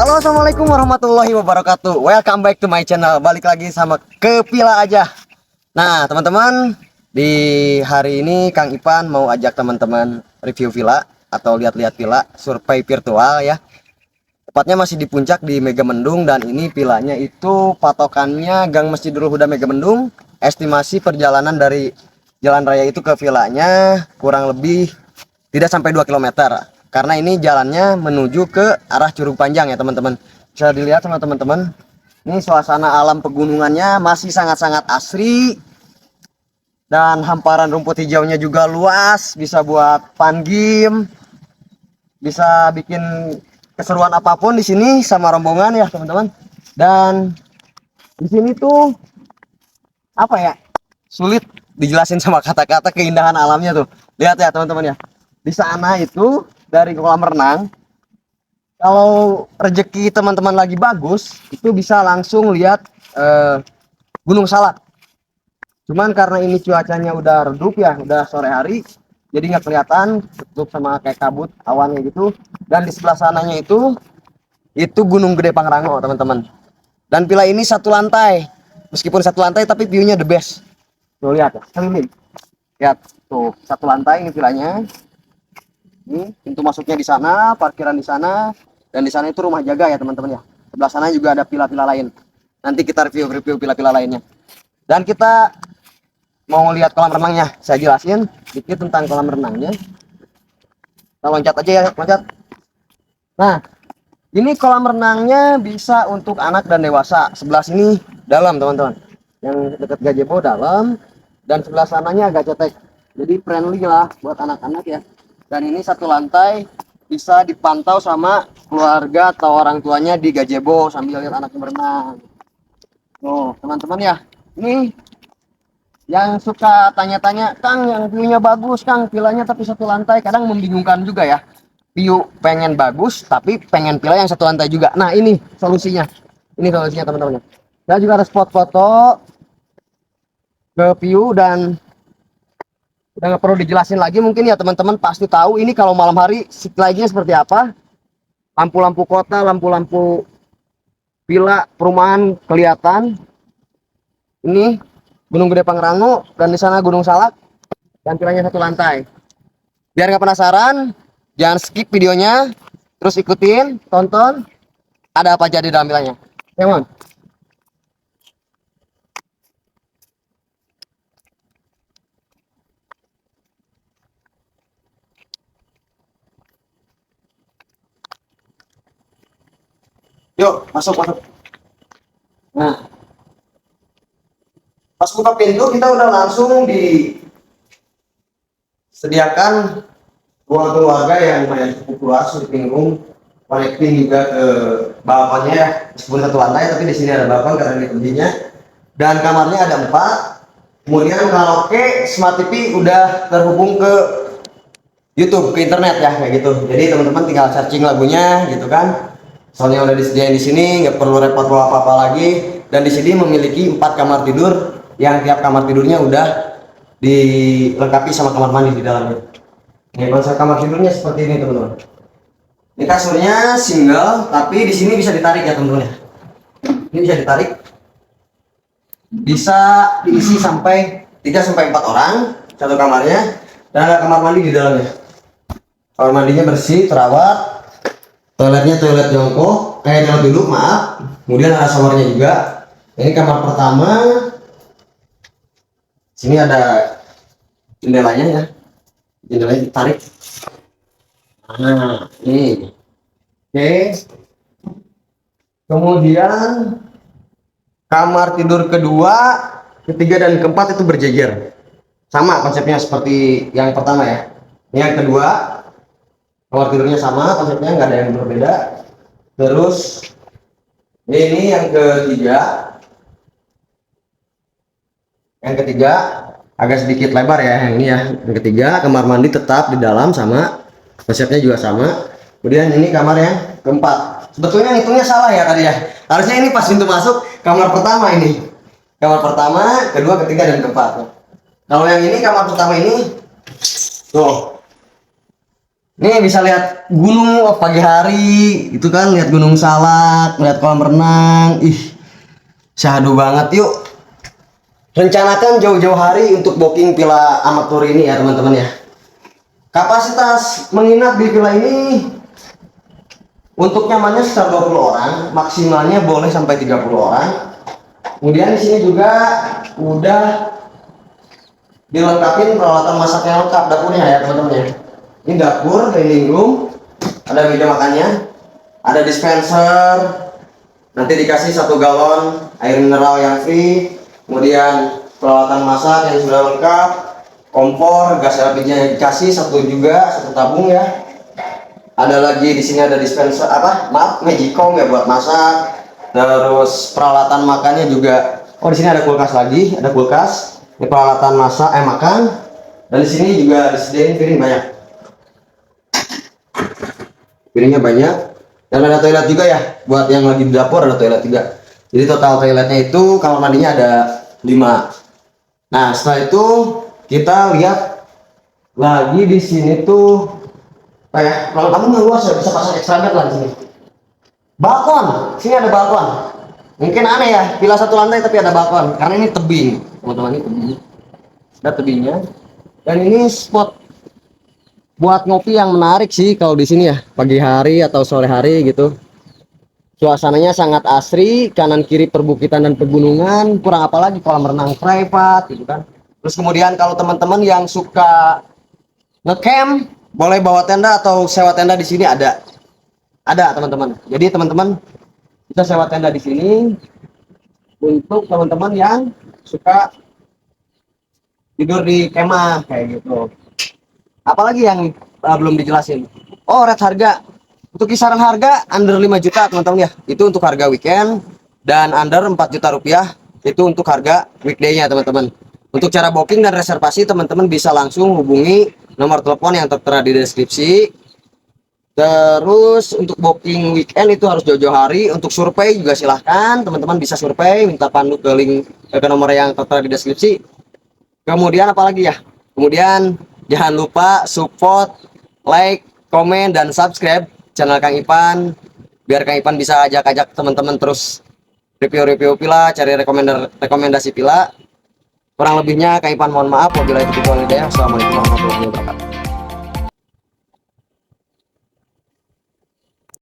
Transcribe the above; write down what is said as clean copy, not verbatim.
Halo, assalamualaikum warahmatullahi wabarakatuh. Welcome back to my channel. Balik lagi sama ke Villa aja. Nah, teman-teman, di hari ini Kang Ipan mau ajak teman-teman review villa atau lihat-lihat villa survei virtual ya. Tepatnya masih di puncak di Megamendung, dan ini villanya itu patokannya Gang Masjidul Huda Megamendung. Estimasi perjalanan dari jalan raya itu ke villanya kurang lebih tidak sampai 2 km. Karena ini jalannya menuju ke arah Curug Panjang ya teman-teman. Bisa dilihat sama teman-teman. Ini suasana alam pegunungannya masih sangat-sangat asri. Dan hamparan rumput hijaunya juga luas. Bisa buat fun game. Bisa bikin keseruan apapun di sini sama rombongan ya teman-teman. Dan di sini tuh apa ya? Sulit dijelasin sama kata-kata keindahan alamnya tuh. Lihat ya teman-teman ya. Di sana itu dari kolam renang, kalau rezeki teman-teman lagi bagus itu bisa langsung lihat Gunung Salak. Cuman karena ini cuacanya udah redup ya, udah sore hari, jadi nggak kelihatan, tutup sama kayak kabut awannya gitu. Dan di sebelah sananya itu Gunung Gede Pangrango teman-teman. Dan villa ini satu lantai, meskipun satu lantai tapi view-nya the best. Tuh lihat ya, keliling. Lihat tuh, satu lantai ini villanya. Ini pintu masuknya di sana, parkiran di sana, dan di sana itu rumah jaga ya teman-teman ya. Sebelah sana juga ada villa-villa lain. Nanti kita review villa-villa lainnya. Dan kita mau lihat kolam renangnya. Saya jelasin sedikit tentang kolam renangnya. Kita loncat aja ya, loncat. Nah, ini kolam renangnya bisa untuk anak dan dewasa. Sebelah sini dalam teman-teman. Yang dekat gazebo dalam, dan sebelah sananya agak cetek. Jadi friendly lah buat anak-anak ya. Dan ini satu lantai bisa dipantau sama keluarga atau orang tuanya di gazebo sambil lihat anaknya berenang. Oh teman-teman ya, ini yang suka tanya-tanya, Kang yang view-nya bagus Kang, villanya tapi satu lantai, kadang membingungkan juga ya. View pengen bagus tapi pengen villa yang satu lantai juga. Nah ini solusinya, teman-teman. Dan juga ada spot foto ke view, dan udah nggak perlu dijelasin lagi mungkin ya teman-teman pasti tahu ini kalau malam hari city light-nya seperti apa. Lampu-lampu kota, lampu-lampu villa perumahan kelihatan. Ini Gunung Gede Pangrango, dan di sana Gunung Salak, dan villanya satu lantai. Biar nggak penasaran, jangan skip videonya, terus ikutin, tonton ada apa aja di dalam villanya. Come on. Yuk, masuk. Nah, pas buka pintu kita udah langsung disediakan ruang keluarga yang lumayan cukup luas, living room, connecting juga ke balkonnya ya. Meskipun satu lantai, tapi di sini ada balkon karena ini kuncinya. Dan kamarnya ada 4. Kemudian karaoke, smart TV udah terhubung ke YouTube, ke internet ya kayak gitu. Jadi teman-teman tinggal searching lagunya gitu kan. Soalnya udah disediain di sini, nggak perlu repot bawa apa-apa lagi. Dan di sini memiliki 4 kamar tidur, yang tiap kamar tidurnya udah dilengkapi sama kamar mandi di dalamnya. Ini konsep kamar tidurnya seperti ini teman-teman. Ini kasurnya single, tapi di sini bisa ditarik ya teman-teman. Ini bisa ditarik, bisa diisi sampai 3 sampai 4 orang satu kamarnya, dan ada kamar mandi di dalamnya. Kamar mandinya bersih, terawat. Toiletnya toilet jongkok, toilet duduk maaf. Kemudian ada showernya juga. Ini kamar pertama. Sini ada jendelanya ya. Jendelanya ditarik. Nah, ini. Oke. Kemudian kamar tidur kedua, ketiga dan keempat itu berjejer. Sama konsepnya seperti yang pertama ya. Ini yang kedua. Kamar tidurnya sama, konsepnya nggak ada yang berbeda. Terus ini yang ketiga. Yang ketiga agak sedikit lebar ya, yang ini ya. Yang ketiga, kamar mandi tetap di dalam sama, konsepnya juga sama. Kemudian ini kamar yang keempat. Sebetulnya hitungnya salah ya tadi ya. Harusnya ini pas pintu masuk kamar pertama ini. Kamar pertama, kedua, ketiga dan keempat. Kalau yang ini kamar pertama ini tuh. Nih bisa lihat gunung pagi hari, itu kan lihat Gunung Salak, lihat kolam renang. Ih, syahdu banget. Yuk, rencanakan jauh-jauh hari untuk booking villa amatur ini ya teman-teman ya. Kapasitas menginap di villa ini untuk nyamannya sekitar 20 orang, maksimalnya boleh sampai 30 orang. Kemudian di sini juga udah dilengkapin peralatan masaknya lengkap dapurnya ya teman-teman ya. Ini dapur, dining room, ada meja makannya, ada dispenser, nanti dikasih 1 galon air mineral yang free, kemudian peralatan masak yang sudah lengkap, kompor, gas LPG-nya dikasih juga, 1 tabung ya. Ada lagi di sini ada dispenser magicom ya buat masak. Terus peralatan makannya juga. Oh, di sini ada kulkas lagi, ada kulkas. Ini peralatan masak makan. Dan di sini juga disediain piring banyak. Piringnya banyak. Dan ada toilet juga ya. Buat yang lagi di dapur ada toilet juga. Jadi total toiletnya itu kamar mandinya ada 5. Nah, setelah itu kita lihat lagi di sini tuh kayak kalau kamu nggak luas ya bisa pasang extra bed lah di sini. Balkon, sini ada balkon. Mungkin aneh ya, villa 1 lantai tapi ada balkon karena ini tebing, teman-teman, ini tebing. Ada tebingnya. Dan ini spot buat ngopi yang menarik sih kalau di sini ya, pagi hari atau sore hari gitu. Suasananya sangat asri, kanan kiri perbukitan dan pegunungan, kurang apa lagi kolam renang private gitu kan. Terus kemudian kalau teman-teman yang suka ngecamp, boleh bawa tenda atau sewa tenda di sini ada teman-teman. Jadi teman-teman bisa sewa tenda di sini untuk teman-teman yang suka tidur di kemah kayak gitu. Apalagi yang belum dijelasin. Oh, rate harga. Untuk kisaran harga under 5 juta teman-teman ya. Itu untuk harga weekend, dan under 4 juta rupiah itu untuk harga weekday-nya teman-teman. Untuk cara booking dan reservasi teman-teman bisa langsung hubungi nomor telepon yang tertera di deskripsi. Terus untuk booking weekend itu harus jauh-jauh hari. Untuk survei juga silahkan teman-teman bisa survei, minta pandu ke link ke nomor yang tertera di deskripsi. Kemudian apalagi ya, kemudian jangan lupa support, like, komen, dan subscribe channel Kang Ipan biar Kang Ipan bisa ajak-ajak teman-teman terus review-review pila, cari rekomendasi pila. Kurang lebihnya Kang Ipan mohon maaf. Wabillahi taufiq wal hidayah. Assalamualaikum warahmatullahi wabarakatuh.